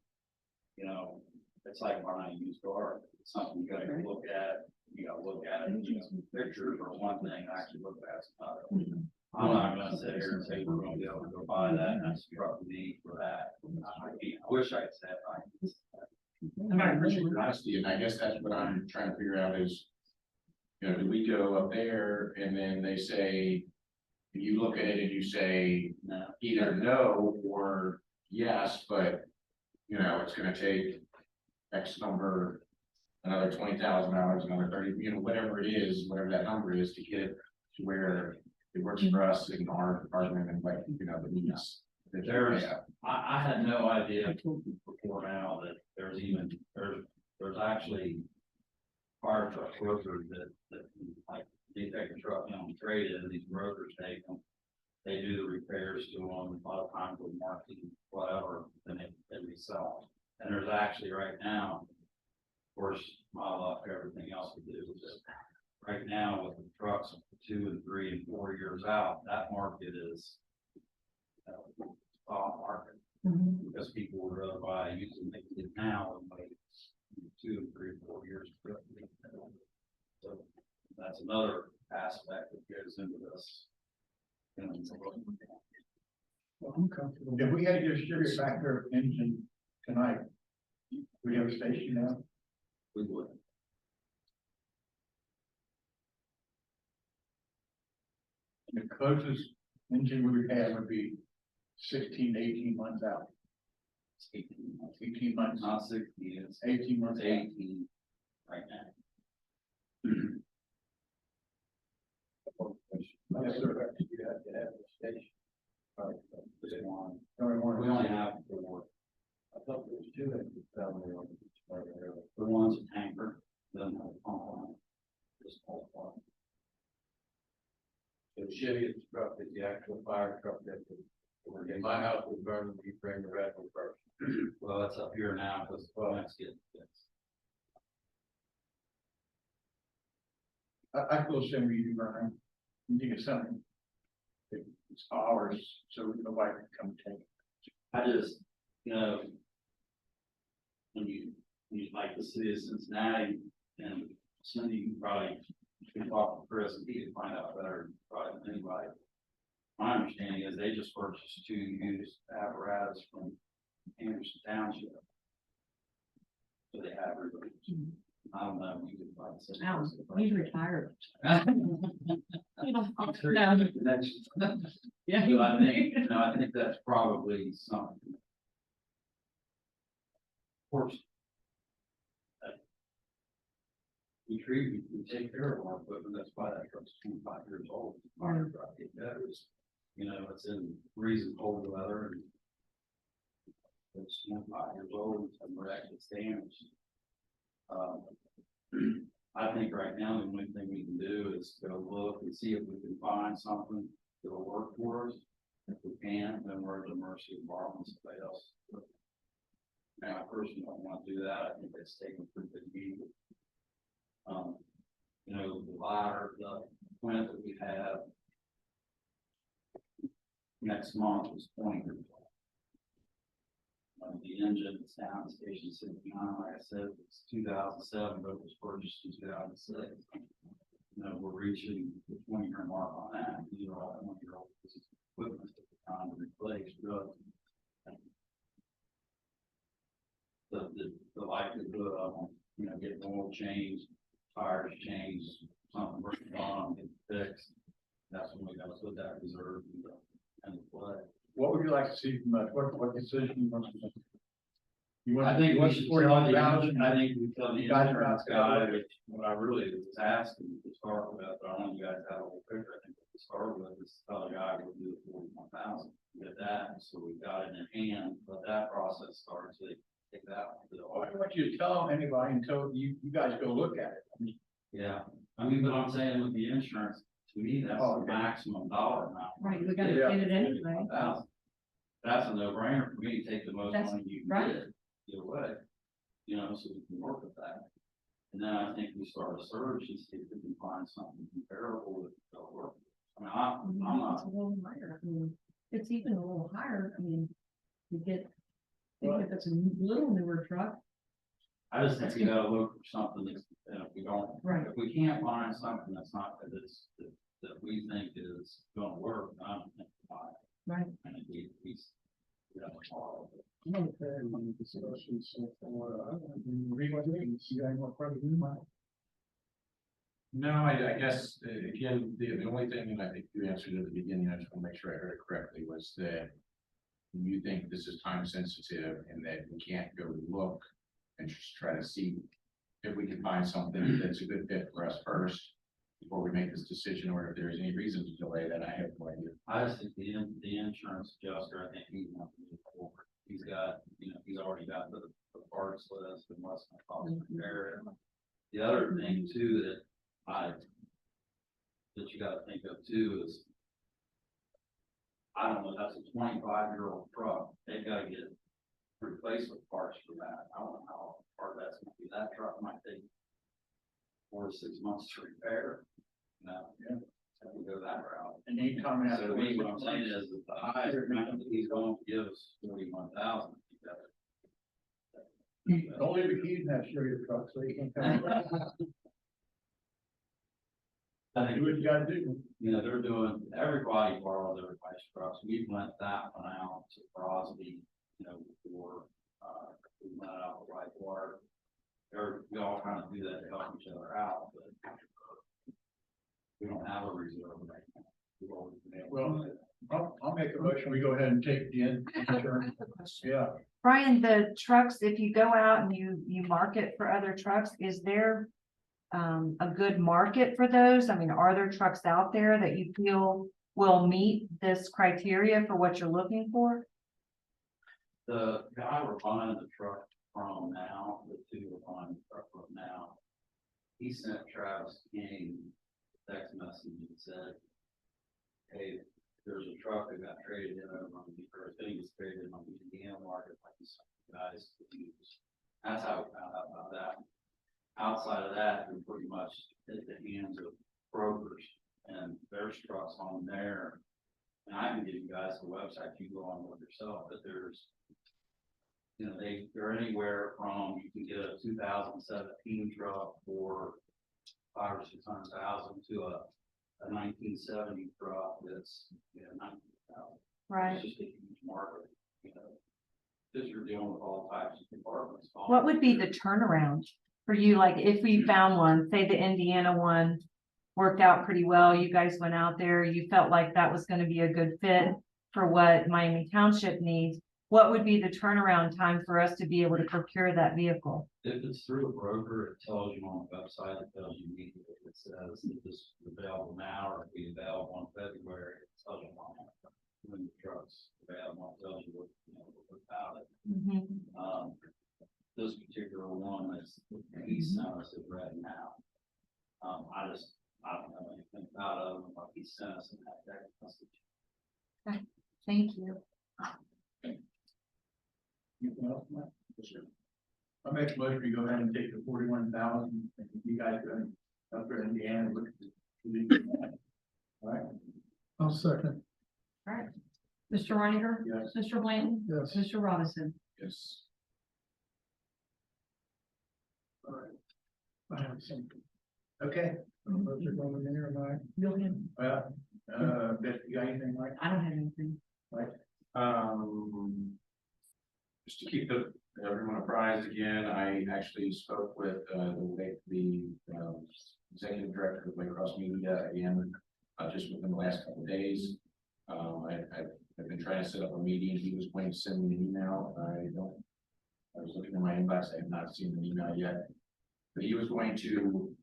it's like buying a used car, it's something you gotta look at, pictures are one thing, actually look at it's another. I'm not gonna sit here and say we're gonna be able to go buy that, and that's the truck we need for that. I wish I could say it. And I appreciate your honesty, and I guess that's what I'm trying to figure out is, do we go up there and then they say, you look at it and you say No. either no or yes, but, it's gonna take X number, another $20,000, another 30, whatever it is, whatever that number is, to get it to where it works for us in our department and like, the needs. that you There's, have. I had no idea before now that there's actually fire truck brokers that like, they take the truck and trade it, and these brokers take them. They do the repairs to them, a lot of times with marketing, whatever, then they resell them. And there's actually right now, of course, my luck, everything else we do is that right now with the trucks 2 and 3 and 4 years out, that market is off market. Because people would rather buy using it now than wait 2 and 3 and 4 years. So that's another aspect that goes into this. Well, I'm comfortable. If we had to get a Chevy back there engine tonight, we have a station now. We would. The closest engine we would have would be 16 to 18 months out. 18 months. 18 months, Not 16, it's 18 months. it's 18 right now. Yes, sir. You have to have a station. Just one. Only one. We only have 4. I thought there was 2 that could tell me on each part of the railroad. The one's a tanker, doesn't have a pump on it. Just all part. So Chevy is truck is the actual fire truck that in my house was burning, we bring the red one first. Well, it's up here now because the plants get fixed. I feel the same way you do, Brian. You think it's something. It's ours, so nobody can come take it. I just, you know, when you like the city of Cincinnati, and Cindy, you probably can talk to Chris and he can find out better probably than anybody. My understanding is they just purchased 2 used apparatus from Anderson Township. So they have everybody. I don't know, you can find some. Alan, he's retired. You don't- I'm sure No. you have connections. Yeah. But I think, you know, I think that's probably something. Of course. We take care of our equipment, that's why that truck's 25 years old. Fire truck, that is, you know, it's in freezing cold weather and it's 25 years old and wrecked, it's damaged. I think right now, the only thing we can do is go look and see if we can find something that'll work for us. If we can't, then we're at the mercy of borrowing somebody else. And I personally don't want to do that. I think that's taking a pretty big beat. You know, the ladder, the plant that we have next month is 20 years old. The engine is down at station 69, like I said, it's 2007, but it was purchased in 2006. You know, we're reaching the 20-year mark on that. These are all 20-year-old pieces of equipment that we're trying to replace, really. The likelihood of them, you know, getting oil changed, tires changed, something breaking on, getting fixed. That's when we got to put that reserve in the play. What would you like to see from us? What decision you want to make? You want, I think you we want should support tell on the, the ballot? I think we tell the You guys are insurance out there. guy, which what I really was asking to start with, but I want you guys to have a little picture. I think what we start with is tell the guy we'll do the 41,000. Get that, so we got it in hand, let that process start, so they take that one. I don't want you to tell anybody until you guys go look at it. I mean, Yeah, I mean, but I'm saying with the insurance, to me, that's Oh, the okay. maximum dollar amount. Right, we gotta Yeah. get it anyway. That's a no-brainer for me, take the most That's money you can right. get, either way, you know, so we can work with that. And then I think we start a search and see if we can find something comparable that'll work. I mean, I'm It's not, a little higher. I mean, it's even a little higher. I mean, you get, even if it's a little newer truck, I just think we gotta look for something that's, if we don't, right? if we can't find something that's not, that we think is gonna work, I don't think we'll buy it. Right. And we, you know, all of it. Okay, discussions so far. Read what you see, any more questions? No, I guess, again, the only thing, and I think you answered at the beginning, I just want to make sure I heard it correctly, was that you think this is time sensitive and that we can't go look and just try to see if we can find something that's a good fit for us first before we make this decision, or if there's any reason to delay that, I have no idea. I just think the insurance adjuster, I think he wants to move forward. He's got, you know, he's already got the parts list and what's gonna cost to repair it. The other thing too that you gotta think of too is, I don't know, that's a 25-year-old truck. They've gotta get replacement parts for that. I don't know how hard that's gonna be. That truck might take 4 to 6 months to repair. No, Yeah. have to go that route. And anytime So to me, what I'm saying is that the highest amount that he's going to give us 41,000. don't leave the keys in that Chevy truck, so you can come. I think, Do what you gotta do. you know, they're doing, everybody borrows everybody's trucks. We've lent that one out to Crosby, you know, before, we lent it out to Whitewater. We all kind of do that to help each other out, but we don't have a reserve right now. We've always been able to do it. I'll make a motion, we go ahead and take the insurance. Yeah, Brian, the trucks, if you go out and you market for other trucks, is there a good market for those? I mean, are there trucks out there that you feel will meet this criteria for what you're looking for? The guy we're buying the truck from now, the two we're buying the truck from now, he sent Travis King a text message and said, hey, there's a truck that got traded in over on the, or thing is traded in on the Indiana market, like these guys could use. That's how we found out about that. outside of that, we're pretty much at the hands of brokers and there's trucks on there. And I can give you guys the website, you go on with yourself, but there's, you know, they're anywhere from, you can get a 2017 truck for 500,000 or 600,000 to a 1970 truck that's, you know, 90,000. Right. It's just a huge market, you know, because you're dealing with all types of departments. What would be the turnaround for you? Like if we found one, say the Indiana one worked out pretty well, you guys went out there, you felt like that was gonna be a good fit for what Miami Township needs. What would be the turnaround time for us to be able to procure that vehicle? If it's through a broker, it tells you on the website, it tells you immediately, it says if this is available now or be available in February, it tells you when the truck's available, it tells you what, you know, about it. Mhm. This particular one is, he sent us it right now. I don't know anything about it, but he sent us in that text message. Thank you. Anything else, Mike? Yes, sir. I'll make a motion to go ahead and take the 41,000, and you guys go up there in Indiana and look at the. All right, I'll second. All right. Mr. Reiniger. yes, Mr. Blanton. Yes. Mr. Robinson. Yes. all right. I have something. Okay, You're going in here, Mike. Bill Hill. well, Beth, you got anything, Mike? I don't have anything. Just to keep everyone apprised again, I actually spoke with the executive director of Waycross Media again, just within the last couple of days. I've been trying to set up a meeting. He was going to send me an email. I was looking in my inbox. I have not seen an email yet. But he was going to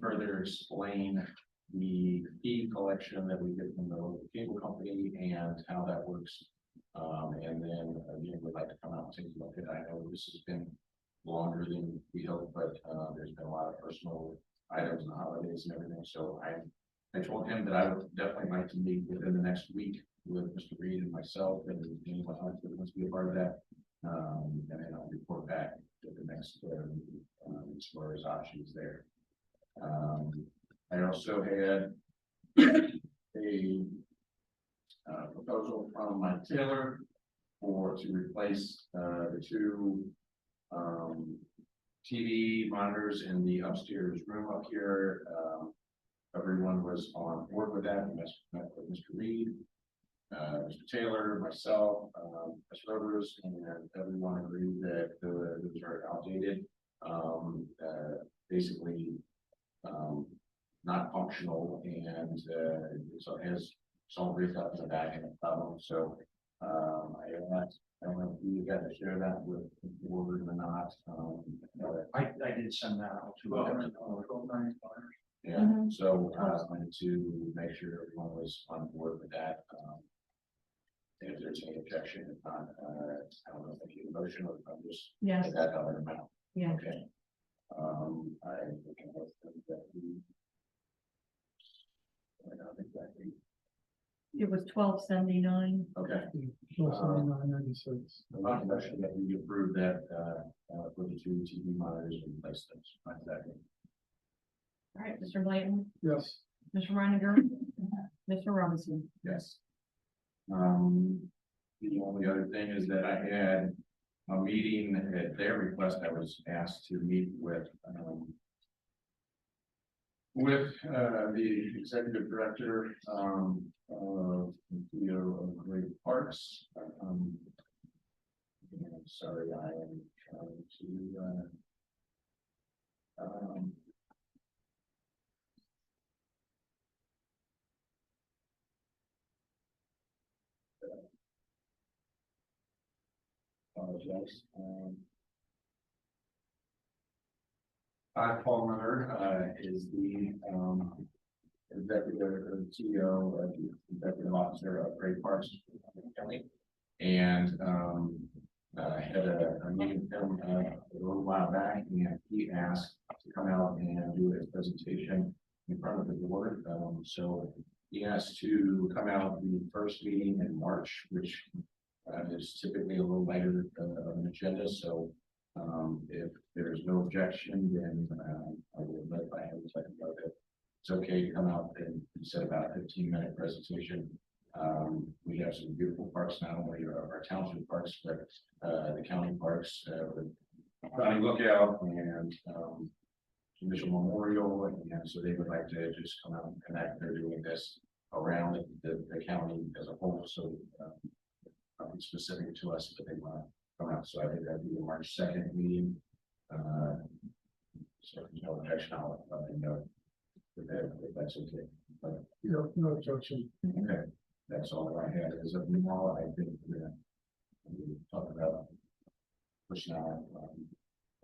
further explain the fee collection that we get from the local cable company and how that works. And then again, we'd like to come out and take a look at it. I know this has been longer than we hoped, but there's been a lot of personal items and holidays and everything. So I told him that I would definitely like to meet within the next week with Mr. Reed and myself and anyone else that wants to be a part of that. And then I'll report back to the next as far as options there. I also had a proposal from Mike Taylor to replace the two TV monitors in the upstairs room up here. Everyone was on board with that. We met with Mr. Reed, Mr. Taylor, myself, Ms. Rivers, and everyone agreed that those are outdated. Basically, not functional, and so it has some ripped up in the back and a problem. So I don't know if you guys share that with the board or not. I did send that out to. 12.95. Yeah, so I wanted to make sure everyone was on board with that. And if there's any objection, if not, I don't know if I need a motion or if I'm just Yes. at that dollar amount. Yeah. Okay. I can hope that we. I don't think that we. It was 1279. Okay. 79.96. The motion that we approve that for the two TV monitors and replace them. Exactly. All right, Mr. Blanton, Yes. Mr. Reiniger, Mr. Robinson. Yes. The only other thing is that I had a meeting at their request. I was asked to meet with the executive director of Great Parks. Sorry, I am trying to apologize. Paul Miller is the executive or CEO, executive officer of Great Parks County, and I had a meeting with him a little while back, and he asked to come out and do a presentation in front of the board. So he asked to come out the first meeting in March, which is typically a little later of an agenda. So If there's no objection, then, I will let by hand second vote it. It's okay to come out and set about a 15-minute presentation. We have some beautiful parks, not only our township parks, but, the county parks, with County Lookout and, Initial Memorial, and so they would like to just come out and connect. They're doing this around the county as a whole, so, nothing specific to us, but they want to come out. So I think that'd be the March 2nd meeting. So if there's no objection, I'll let them know if that's okay. But, No objection. okay, that's all I had. As of now, I think we'll talk about personnel,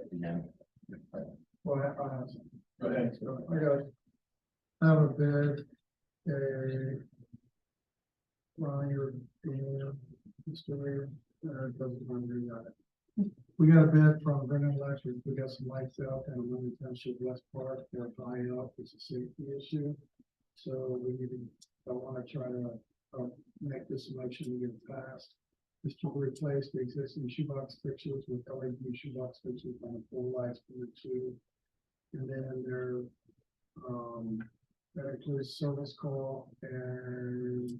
at the end. Well, Go ahead. I have a bid, Ryan, Mr. Doesn't want to do that. We got a bid from Brennan Electric. We got some lights out and Money Township West Park. They're buying up. It's a safety issue. So we need to, I want to try to make this motion to get passed. Is to replace the existing shoebox fixtures with LED shoebox fixtures on the full lights for the two. And then there, that includes service call and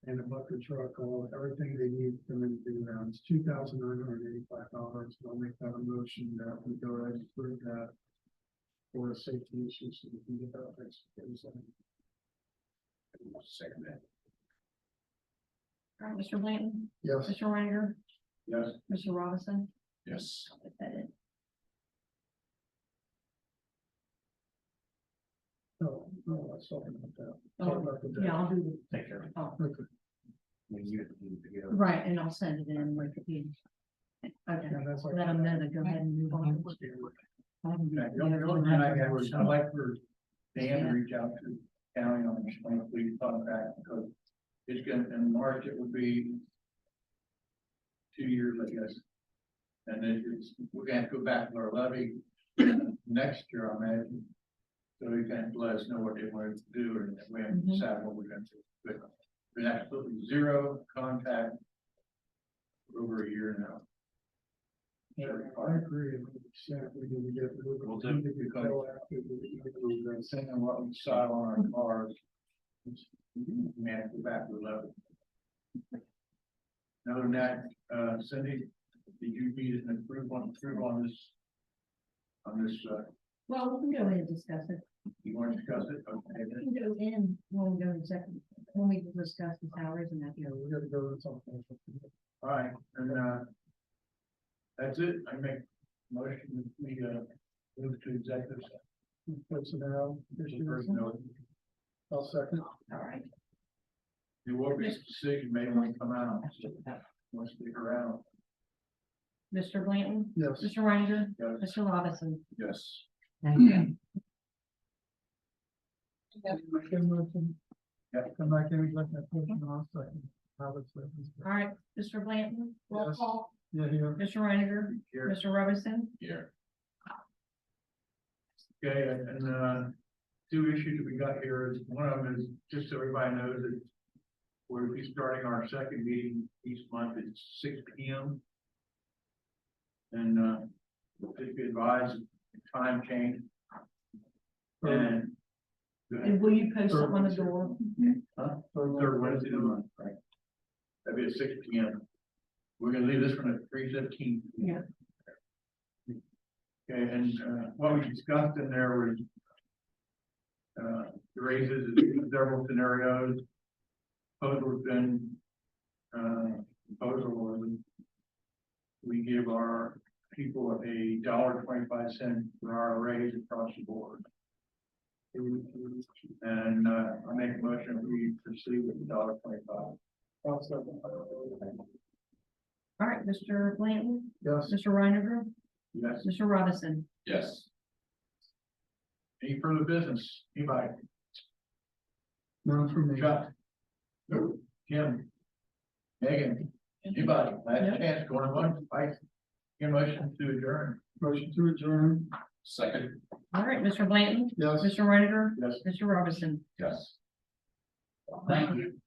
a bucket truck, all, everything they need for them to do that. It's $2,985. I'll make that a motion that we go ahead and approve that for a safety issue, so we can get that fixed. Second that. All right, Mr. Blanton, Yes. Mr. Reiner, Yes. Mr. Robinson. Yes. Is that it? No, let's talk about that. Oh, Talk about the. Yeah, I'll do Take care. the, oh, Okay. right, and I'll send it in with the. Okay, And that's like- let them know to go ahead and move on. Okay, the only thing I had was, I'd like for Dan to reach out to county on the police contract, because it's gonna, in March, it would be 2 years, I guess. And then we're gonna have to go back to our levy next year, I imagine. So we can let us know what they want to do, and then we have to decide what we're gonna do. But we have absolutely zero contact for over a year now. I agree. We need to get. We'll do. Saying what we saw on our cars. We have to go back to the level. Other than that, Cindy, did you need an approval on this? On this, Well, we can go ahead and discuss it. you want to discuss it? Okay, We then. can go in when we go to second, when we discuss the salaries and that. Yeah, we gotta go to something. All right, and, that's it. I make motion, we, move to executive session. Personnel issues. Personnel. I'll second. All right. There will be a decision made when we come out. Want to stick around? Mr. Blanton, Yes. Mr. Reiner, Yes. Mr. Robinson. Yes. Make a motion. Yeah. Come back in, like that person, I'll second. Robertson. All right, Mr. Blanton, roll Yes. call, Yeah, here. Mr. Reiner, Here. Mr. Robinson. Here. Okay, and, two issues that we got here is, one of them is, just so everybody knows that we'll be starting our second meeting each month at 6 p.m. And, if you advise, time change. And. And will you post something on the door? Huh? Third Wednesday of the month, right? That'd be at 6 p.m. We're gonna leave this one at 3:15. Yeah. Okay, and, what we discussed in there was, the raises in several scenarios. Proposal been, proposal was we give our people a $1.25 per hour raise across the board. And, I make a motion, we proceed with $1.25. All right, Mr. Blanton, Yes. Mr. Reiner, Yes. Mr. Robinson. Yes. Any further business? Anybody? None for me. Chuck? Nope. Jim? Megan? Anybody? Last No. chance, going once, twice. Your motion to adjourn. Motion to adjourn. Second. All right, Mr. Blanton, Yes. Mr. Reiner, Yes. Mr. Robinson. Yes. Thank you.